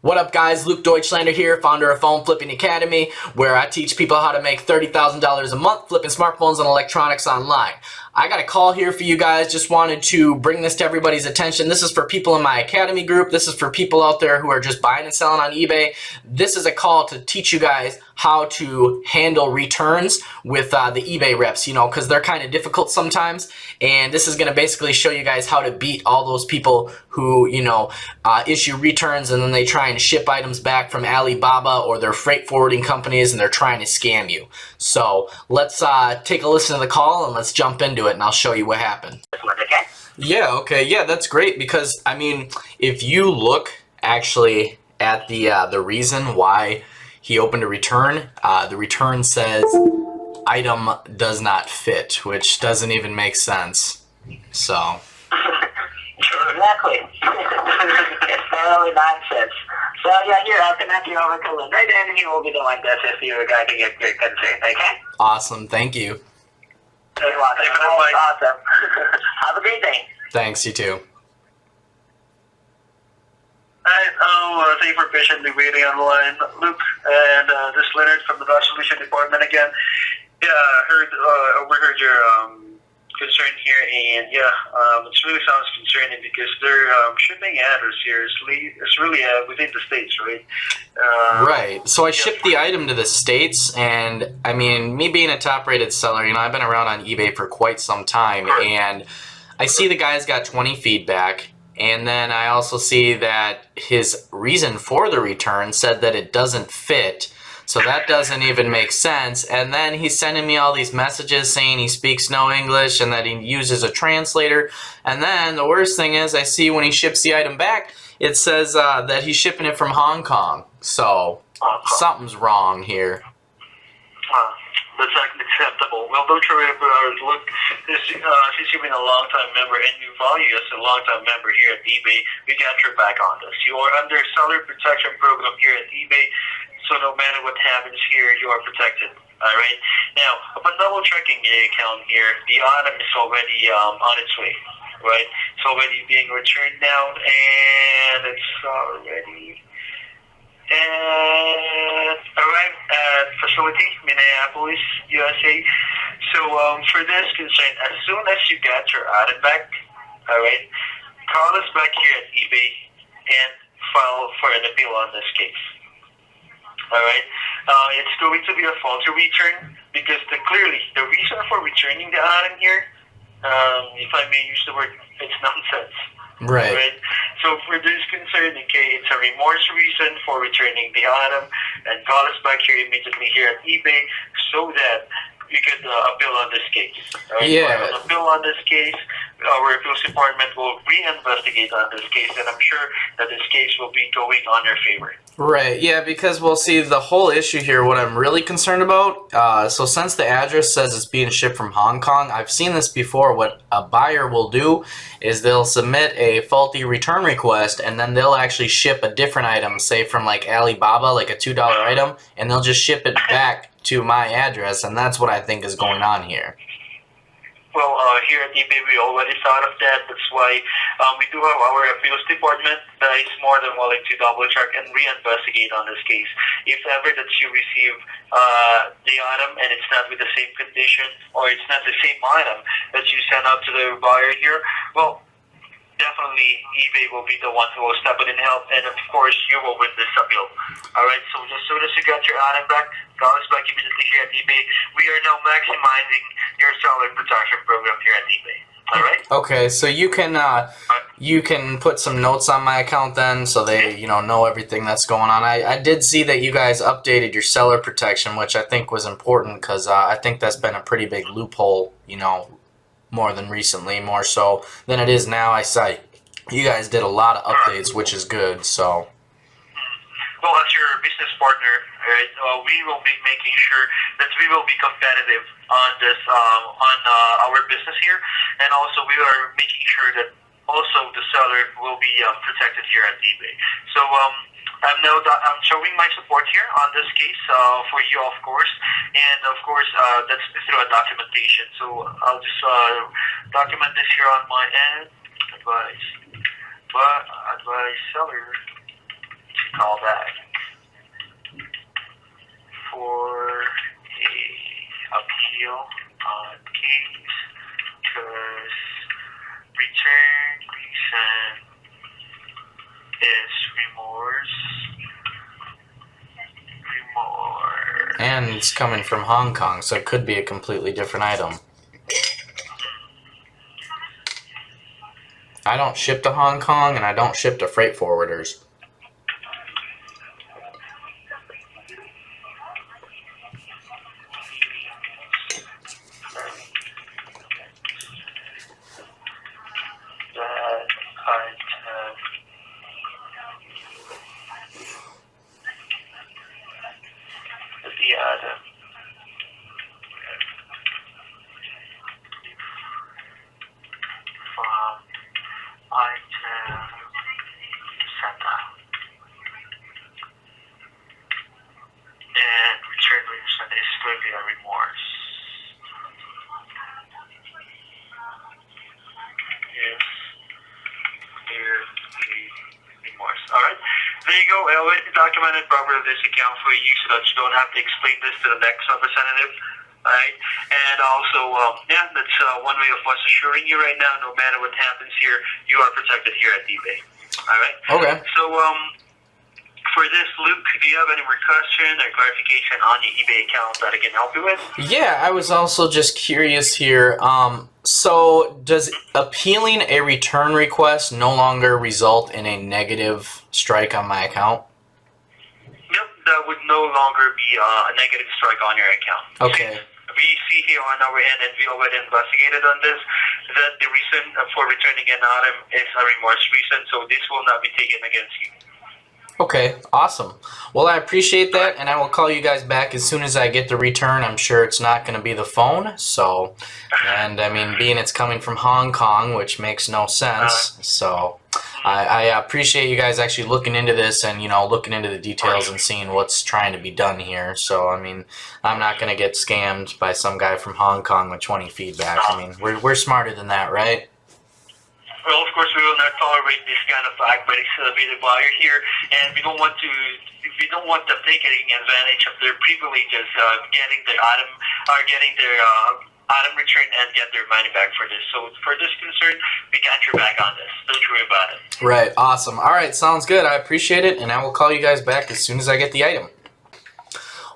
What up, guys? Luke Deutschlander here, founder of Phone Flipping Academy, where I teach people how to make $30,000 a month flipping smartphones and electronics online. I got a call here for you guys. Just wanted to bring this to everybody's attention. This is for people in my Academy group. This is for people out there who are just buying and selling on eBay. This is a call to teach you guys how to handle returns with the eBay reps, because they're kind of difficult sometimes. And this is going to basically show you guys how to beat all those people who, issue returns and then they try and ship items back from Alibaba or their freight forwarding companies and they're trying to scam you. So let's take a listen to the call and let's jump into it and I'll show you what happened. Yeah, okay. Yeah, that's great because, if you look actually at the reason why he opened a return, the return says item does not fit, which doesn't even make sense. So. Exactly. It's totally nonsense. So yeah, here I'll connect you over to Linda, and he will be the one to assist you regarding your concern. Okay? Awesome. Thank you. You're welcome. Awesome. Have a great day. Thanks. You too. Hi, thank you for patiently waiting on the line, Luke. And this is Leonard from the Resolution Department again. Yeah, overheard your concern here, and it really sounds concerning because their shipping address here is really within the states, right? Right. So I shipped the item to the States, and me being a top-rated seller, I've been around on eBay for quite some time, and I see the guy's got 20 feedback. And then I also see that his reason for the return said that it doesn't fit. So that doesn't even make sense. And then he's sending me all these messages saying he speaks no English and that he uses a translator. And then the worst thing is I see when he ships the item back, it says that he's shipping it from Hong Kong. So something's wrong here. That's unacceptable. Well, don't worry about it. Look, since you've been a long-time member and you value us a long-time member here at eBay, we got your back on this. You are under seller protection program here at eBay, so no matter what happens here, you are protected. All right. Now, upon double-checking the account here, the item is already on its way. Right? It's already being returned now, and it's already arrived at facility, Minneapolis, USA. So for this concern, as soon as you get your item back, all right, call us back here at eBay and file for an appeal on this case. All right, it's going to be a faulty return because clearly the reason for returning the item here, if I may use the word, it's nonsense. Right. So for this concern, okay, it's a remorse reason for returning the item, and call us back here immediately here at eBay so that you can appeal on this case. Right? Yeah. An appeal on this case, our appeals department will reinvestigate on this case, and I'm sure that this case will be going on your favor. Right, yeah, because we'll see the whole issue here, what I'm really concerned about, so since the address says it's being shipped from Hong Kong, I've seen this before. What a buyer will do is they'll submit a faulty return request and then they'll actually ship a different item, say from like Alibaba, like a $2 item, and they'll just ship it back to my address, and that's what I think is going on here. Well, here at eBay, we already thought of that. That's why we do have our appeals department that is more than willing to double-check and reinvestigate on this case. If ever that you receive the item and it's not with the same condition or it's not the same item that you send out to the buyer here, well, definitely eBay will be the one who will step in and help, and of course you will win this appeal. Alright, so as soon as you got your item back, call us back immediately here at eBay. We are now maximizing your seller protection program here at eBay. Alright? Okay, so you can put some notes on my account then so they know everything that's going on. I did see that you guys updated your seller protection, which I think was important because I think that's been a pretty big loophole, more than recently, more so than it is now. I saw you guys did a lot of updates, which is good. So, well, as your business partner, right, we will be making sure that we will be competitive on this on our business here, and also we are making sure that also the seller will be protected here at eBay. So I'm showing my support here on this case for you, of course, and of course that's through a documentation. So I'll just document this here on my end. Advise seller call back for a appeal on case because return reason is remorse. And it's coming from Hong Kong, so it could be a completely different item. I don't ship to Hong Kong, and I don't ship to freight forwarders. That item the item from item center and return reason is clearly a remorse. Yes, clearly remorse. Alright, there you go. I already documented properly this account for you so that you don't have to explain this to the next representative. Alright, and also, yeah, that's one way of us assuring you right now, no matter what happens here, you are protected here at eBay. Alright? Okay. So, for this, Luke, do you have any more question or clarification on your eBay account that I can help you with? Yeah, I was also just curious here. So does appealing a return request no longer result in a negative strike on my account? Yep, that would no longer be a negative strike on your account. Okay. We see here on our end, and we already investigated on this, that the reason for returning an item is a remorse reason, so this will not be taken against you. Okay, awesome. Well, I appreciate that, and I will call you guys back as soon as I get the return. I'm sure it's not going to be the phone, so, and I mean, being it's coming from Hong Kong, which makes no sense, so I appreciate you guys actually looking into this and, you know, looking into the details and seeing what's trying to be done here. So, I mean, I'm not going to get scammed by some guy from Hong Kong with 20 feedback. I mean, we're smarter than that, right? Well, of course, we will not tolerate this kind of act by the buyer here, and we don't want them taking advantage of their privileges, getting their item returned and get their money back for this. So, for this concern, we got your back on this. Don't worry about it. Right. Awesome. All right. Sounds good. I appreciate it, and I will call you guys back as soon as I get the item.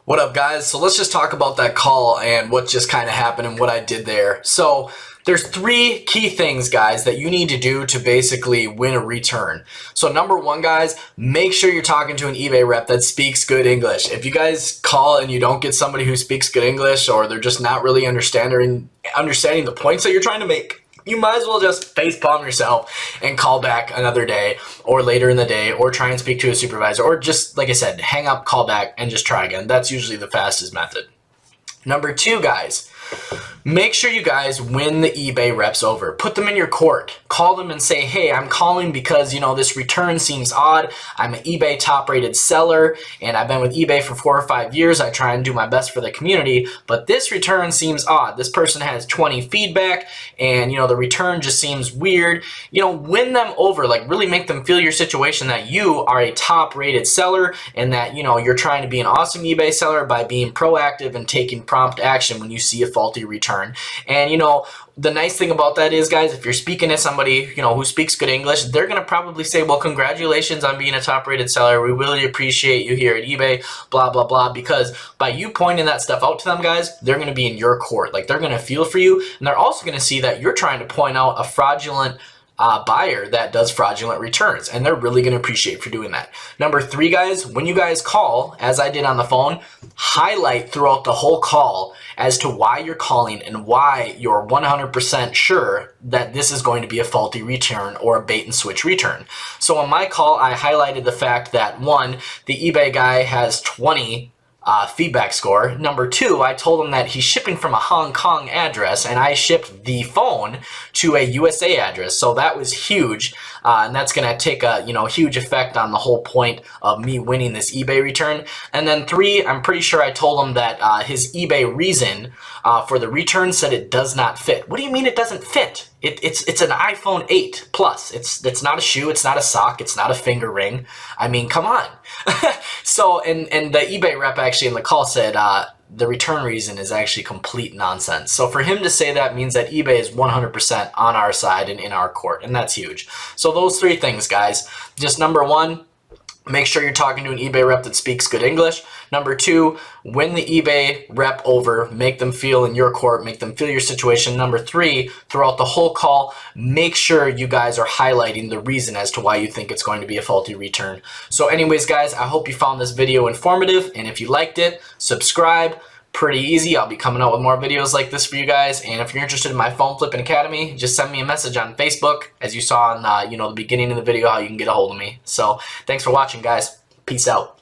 What up, guys? So let's just talk about that call and what just kind of happened and what I did there. So there's 3 key things, guys, that you need to do to basically win a return. So number 1, guys, make sure you're talking to an eBay rep that speaks good English. If you guys call and you don't get somebody who speaks good English, or they're just not really understanding the points that you're trying to make, you might as well just facepalm yourself and call back another day or later in the day, or try and speak to a supervisor, or just, like I said, hang up, call back, and just try again. That's usually the fastest method. Number 2, guys, make sure you guys win the eBay reps over. Put them in your court. Call them and say, hey, I'm calling because, you know, this return seems odd. I'm an eBay top-rated seller, and I've been with eBay for 4 or 5 years. I try and do my best for the community, but this return seems odd. This person has 20 feedback, and, you know, the return just seems weird. You know, win them over. Like, really make them feel your situation, that you are a top-rated seller, and that, you know, you're trying to be an awesome eBay seller by being proactive and taking prompt action when you see a faulty return. And, you know, the nice thing about that is, guys, if you're speaking to somebody, you know, who speaks good English, they're going to probably say, well, congratulations on being a top-rated seller. We really appreciate you here at eBay, blah, blah, blah. Because by you pointing that stuff out to them, guys, they're going to be in your court. Like, they're going to feel for you, and they're also going to see that you're trying to point out a fraudulent buyer that does fraudulent returns, and they're really going to appreciate for doing that. Number 3, guys, when you guys call, as I did on the phone, highlight throughout the whole call as to why you're calling and why you're 100% sure that this is going to be a faulty return or a bait and switch return. So on my call, I highlighted the fact that, 1, the eBay guy has 20 feedback score. Number 2, I told him that he's shipping from a Hong Kong address, and I shipped the phone to a USA address. So that was huge, and that's going to take a, you know, huge effect on the whole point of me winning this eBay return. And then 3, I'm pretty sure I told him that his eBay reason for the return said it does not fit. What do you mean it doesn't fit? It's an iPhone 8 Plus. It's not a shoe. It's not a sock. It's not a finger ring. I mean, come on. So, and the eBay rep actually in the call said the return reason is actually complete nonsense. So for him to say that means that eBay is 100% on our side and in our court, and that's huge. So those three things, guys. Just number one, make sure you're talking to an eBay rep that speaks good English. Number two, win the eBay rep over, make them feel in your court, make them feel your situation. Number three, throughout the whole call, make sure you guys are highlighting the reason as to why you think it's going to be a faulty return. So anyways, guys, I hope you found this video informative, and if you liked it, subscribe. Pretty easy. I'll be coming out with more videos like this for you guys. And if you're interested in my phone flipping academy, just send me a message on Facebook, as you saw in the beginning of the video how you can get a hold of me. So thanks for watching, guys. Peace out.